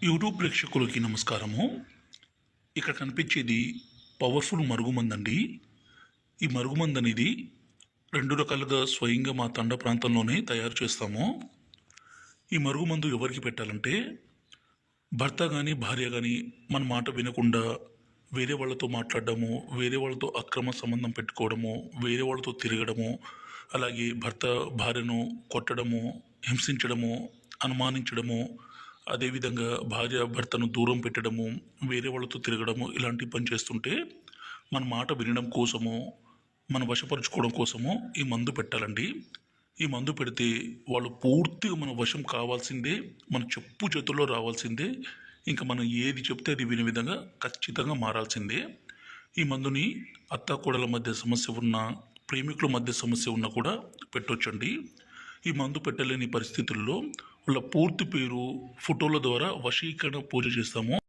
YouTube ప్రేక్షకులకి నమస్కారము. ఇక్కడ కనిపించేది పవర్ఫుల్ మరుగుమందండి. ఈ మరుగుమందు అనేది 2 రకాలుగా స్వయంగా మా తండ ప్రాంతంలోనే తయారు చేస్తాము. ఈ మరుగుమందు ఎవరికి పెట్టాలంటే, భర్త కానీ భార్య కానీ మన మాట వినకుండా వేరే వాళ్ళతో మాట్లాడడము, వేరే వాళ్ళతో అక్రమ సంబంధం పెట్టుకోవడము, వేరే వాళ్ళతో తిరగడము, అలాగే భర్త భార్యను కొట్టడము, హింసించడము, అనుమానించడము, అదేవిధంగా భార్య భర్తను దూరం పెట్టడము, వేరే వాళ్ళతో తిరగడము, ఇలాంటి పని చేస్తుంటే మన మాట వినడం కోసము, మన వశపరుచుకోవడం కోసము ఈ మందు పెట్టాలండి. ఈ మందు పెడితే వాళ్ళు పూర్తిగా మన వశం కావాల్సిందే, మన చెప్పు చేతుల్లో రావాల్సిందే. ఇంకా మనం ఏది చెప్తే అది వినే విధంగా ఖచ్చితంగా మారాల్సిందే. ఈ మందుని అత్తాకోడల మధ్య సమస్య ఉన్నా, ప్రేమికుల మధ్య సమస్య ఉన్నా కూడా పెట్టొచ్చండి. ఈ మందు పెట్టలేని పరిస్థితుల్లో వాళ్ళ పూర్తి పేరు ఫోటోల ద్వారా వశీకరణ పూజ చేస్తాము.